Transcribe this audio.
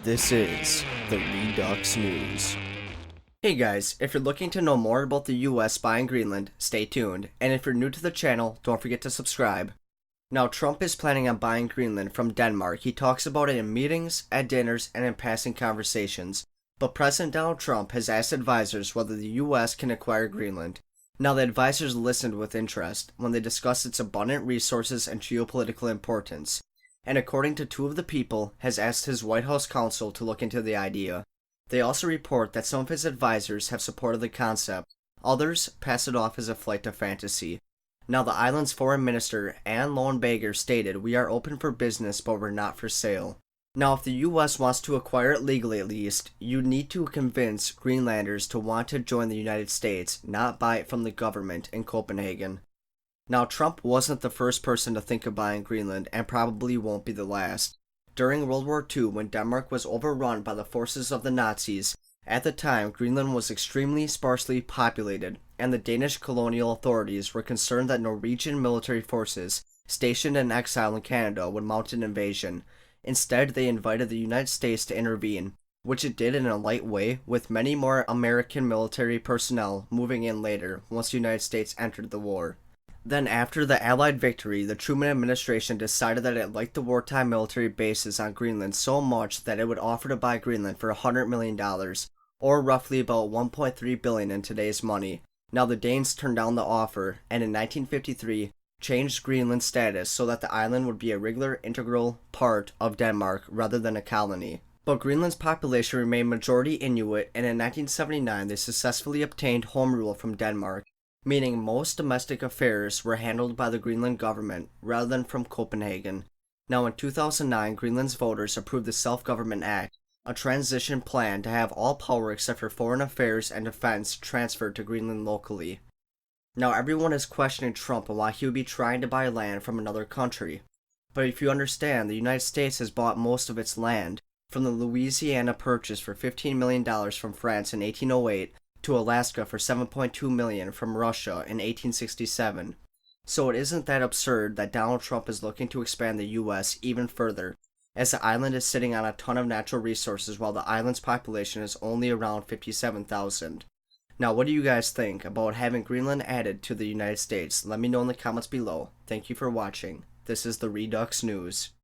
This is the Redux News. Hey guys, if you're looking to know more about the US buying Greenland, stay tuned, and if you're new to the channel, don't forget to subscribe. Now, Trump is planning on buying Greenland from Denmark. He talks about it in meetings, at dinners, and in passing conversations. But President Donald Trump has asked advisors whether the US can acquire Greenland. Now, the advisors listened with interest when they discussed its abundant resources and geopolitical importance, and according to two of the people, has asked his White House counsel to look into the idea. They also report that some of his advisors have supported the concept, others pass it off as a flight to fantasy. Now, the island's foreign minister, Anne Lowenbager, stated, "We are open for business, but we're not for sale." Now, if the US wants to acquire it legally at least, you need to convince Greenlanders to want to join the United States, not buy it from the government in Copenhagen. Now, Trump wasn't the first person to think of buying Greenland, and probably won't be the last. During World War II, when Denmark was overrun by the forces of the Nazis, at the time Greenland was extremely sparsely populated, and the Danish colonial authorities were concerned that Norwegian military forces stationed in exile in Canada would mount an invasion. Instead, they invited the United States to intervene, which it did in a light way, with many more American military personnel moving in later once the United States entered the war. Then after the Allied victory, the Truman administration decided that it liked the wartime military bases on Greenland so much that it would offer to buy Greenland for $100 million, or roughly about $1.3 billion in today's money. Now, the Danes turned down the offer, and in 1953 changed Greenland's status so that the island would be a regular integral part of Denmark rather than a colony. But Greenland's population remained majority Inuit, and in 1979 they successfully obtained home rule from Denmark, meaning most domestic affairs were handled by the Greenland government rather than from Copenhagen. Now, in 2009, Greenland's voters approved the Self-Government Act, a transition plan to have all power except for foreign affairs and defense transferred to Greenland locally. Now, everyone is questioning Trump on why he would be trying to buy land from another country. But if you understand, the United States has bought most of its land, from the Louisiana Purchase for $15 million from France in 1808, to Alaska for $7.2 million from Russia in 1867. So it isn't that absurd that Donald Trump is looking to expand the US even further, as the island is sitting on a ton of natural resources while the island's population is only around 57,000. Now, what do you guys think about having Greenland added to the United States? Let me know in the comments below. Thank you for watching. This is the Redux News.